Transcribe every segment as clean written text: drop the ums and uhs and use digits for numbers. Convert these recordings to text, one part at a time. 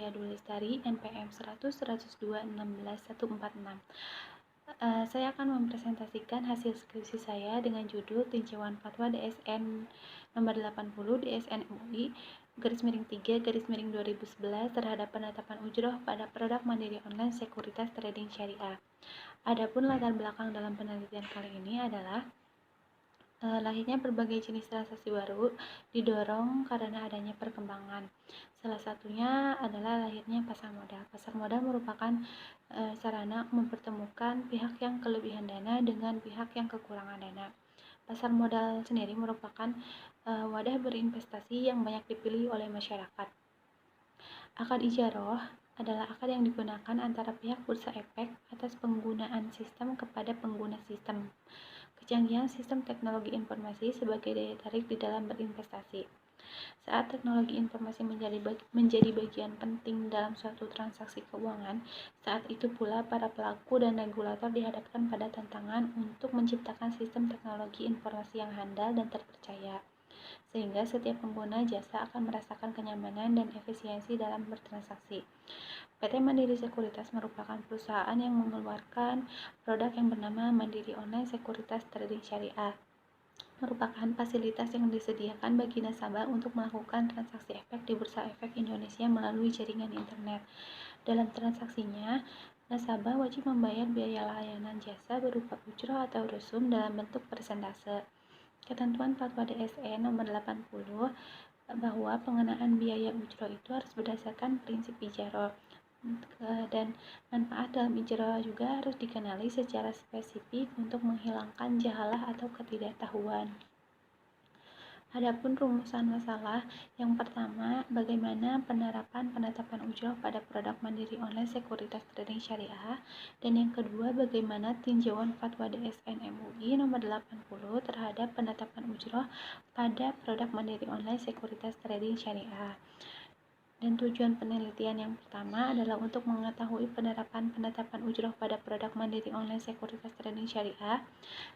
Maria Dwi Lestari, NPM 100-102-16-146. Saya akan mempresentasikan hasil skripsi saya dengan judul Tinjauan Fatwa DSN nomor 80 DSN MUI _3 _2011 terhadap penetapan ujroh pada produk mandiri online sekuritas trading syariah. Adapun latar belakang dalam penelitian kali ini adalah lahirnya berbagai jenis transaksi baru didorong karena adanya perkembangan. Salah satunya adalah lahirnya pasar modal. Pasar modal merupakan sarana mempertemukan pihak yang kelebihan dana dengan pihak yang kekurangan dana. Pasar modal sendiri merupakan wadah berinvestasi yang banyak dipilih oleh masyarakat. Akad ijaroh adalah akad yang digunakan antara pihak bursa efek atas penggunaan sistem kepada pengguna sistem. Kecanggihan sistem teknologi informasi sebagai daya tarik di dalam berinvestasi. Saat teknologi informasi menjadi bagian penting dalam suatu transaksi keuangan, saat itu pula para pelaku dan regulator dihadapkan pada tantangan untuk menciptakan sistem teknologi informasi yang handal dan terpercaya, sehingga setiap pengguna jasa akan merasakan kenyamanan dan efisiensi dalam bertransaksi. PT Mandiri Sekuritas merupakan perusahaan yang mengeluarkan produk yang bernama Mandiri Online Sekuritas Trading Syariah. Merupakan fasilitas yang disediakan bagi nasabah untuk melakukan transaksi efek di Bursa Efek Indonesia melalui jaringan internet. Dalam transaksinya, nasabah wajib membayar biaya layanan jasa berupa ujroh atau rusum dalam bentuk persentase. Ketentuan Fatwa DSN nomor 80 bahwa pengenaan biaya ujroh itu harus berdasarkan prinsip ijaroh, dan manfaat dalam ijaroh juga harus dikenali secara spesifik untuk menghilangkan jahalah atau ketidaktahuan. Adapun rumusan masalah yang pertama, bagaimana penetapan ujroh pada produk mandiri online sekuritas trading syariah, dan yang kedua, bagaimana tinjauan fatwa DSN MUI nomor 80 terhadap penetapan ujroh pada produk mandiri online sekuritas trading syariah. Dan tujuan penelitian yang pertama adalah untuk mengetahui penetapan ujroh pada produk mandiri online sekuritas trading syariah,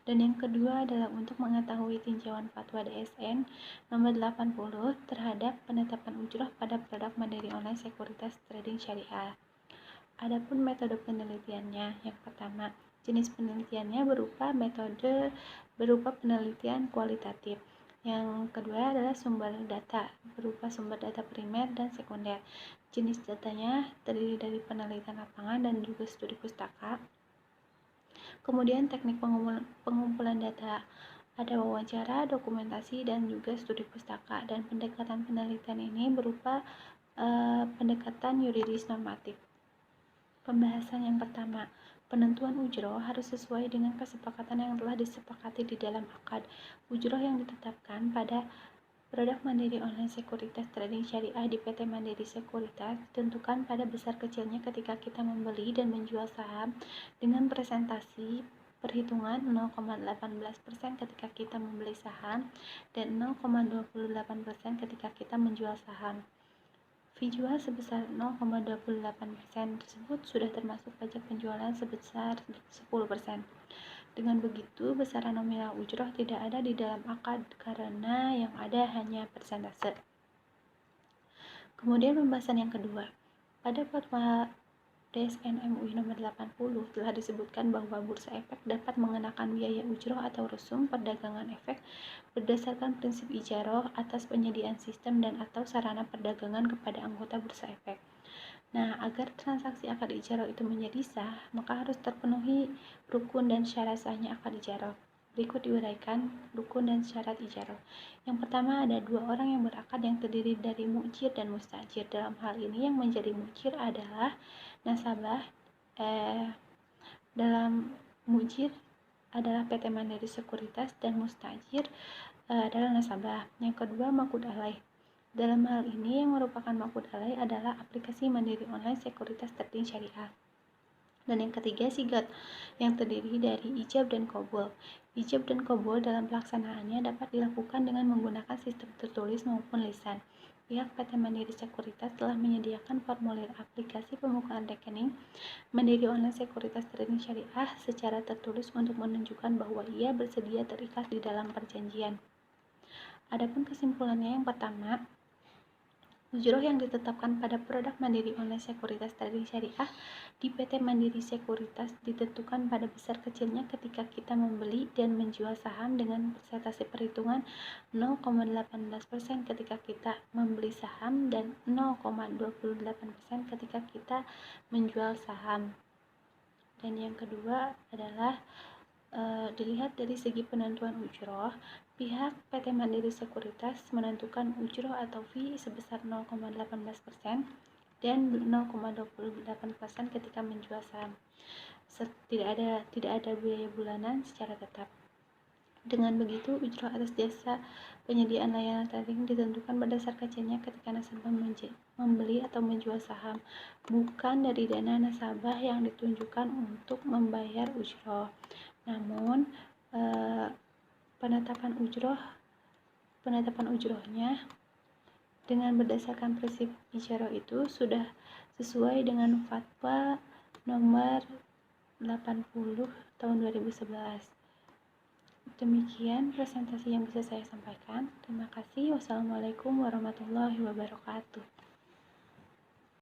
dan yang kedua adalah untuk mengetahui tinjauan fatwa DSN nomor 80 terhadap penetapan ujroh pada produk mandiri online sekuritas trading syariah. Adapun metode penelitiannya, yang pertama, jenis penelitiannya berupa penelitian kualitatif. Yang kedua adalah sumber data, berupa sumber data primer dan sekunder. Jenis datanya terdiri dari penelitian lapangan dan juga studi pustaka. Kemudian teknik pengumpulan data, ada wawancara, dokumentasi, dan juga studi pustaka. Dan pendekatan penelitian ini berupa pendekatan yuridis normatif. Pembahasan yang pertama, penentuan ujroh harus sesuai dengan kesepakatan yang telah disepakati di dalam akad. Ujroh yang ditetapkan pada produk mandiri online sekuritas trading syariah di PT Mandiri Sekuritas ditentukan pada besar kecilnya ketika kita membeli dan menjual saham dengan presentasi perhitungan 0,18% ketika kita membeli saham dan 0,28% ketika kita menjual saham. Fee jual sebesar 0,28% tersebut sudah termasuk pajak penjualan sebesar 10%. Dengan begitu, besaran nominal ujroh tidak ada di dalam akad karena yang ada hanya persentase. Kemudian pembahasan yang kedua, pada fatwa DSN MUI nomor 80 telah disebutkan bahwa bursa efek dapat mengenakan biaya ujroh atau rusum perdagangan efek berdasarkan prinsip ijaroh atas penyediaan sistem dan atau sarana perdagangan kepada anggota bursa efek. Nah, agar transaksi akad ijaroh itu menjadi sah, maka harus terpenuhi rukun dan syarat sahnya akad ijaroh. Berikut diuraikan rukun dan syarat ijaroh. Yang pertama, ada dua orang yang berakad yang terdiri dari mukjir dan mustajir. Dalam hal ini yang menjadi mukjir adalah nasabah. Dalam mukjir adalah PT Mandiri Sekuritas dan mustajir adalah nasabah. Yang kedua, maqud alaih. Dalam hal ini yang merupakan maqud alaih adalah aplikasi mandiri online sekuritas trading syariah. Dan yang ketiga, sigat, yang terdiri dari ijab dan qabul. Ijab dan qabul dalam pelaksanaannya dapat dilakukan dengan menggunakan sistem tertulis maupun lisan. Pihak PT Mandiri Sekuritas telah menyediakan formulir aplikasi pembukaan rekening Mandiri Online Sekuritas Trading Syariah secara tertulis untuk menunjukkan bahwa ia bersedia terikat di dalam perjanjian. Adapun kesimpulannya, yang pertama, Ujroh yang ditetapkan pada produk Mandiri Online Sekuritas Trading Syariah di PT Mandiri Sekuritas ditentukan pada besar kecilnya ketika kita membeli dan menjual saham dengan persentase perhitungan 0,18% ketika kita membeli saham dan 0,28% ketika kita menjual saham. Dan yang kedua adalah dilihat dari segi penentuan ujroh, pihak PT Mandiri Sekuritas menentukan ujroh atau fee sebesar 0,18% dan 0,28% ketika menjual saham. Tidak ada biaya bulanan secara tetap. Dengan begitu, ujroh atas jasa penyediaan layanan trading ditentukan berdasar kecilnya ketika nasabah membeli atau menjual saham, bukan dari dana nasabah yang ditunjukkan untuk membayar ujroh. Namun, penetapan ujrohnya dengan berdasarkan prinsip isyarah itu sudah sesuai dengan Fatwa nomor 80 tahun 2011. Demikian presentasi yang bisa saya sampaikan. Terima kasih. Wassalamualaikum warahmatullahi wabarakatuh.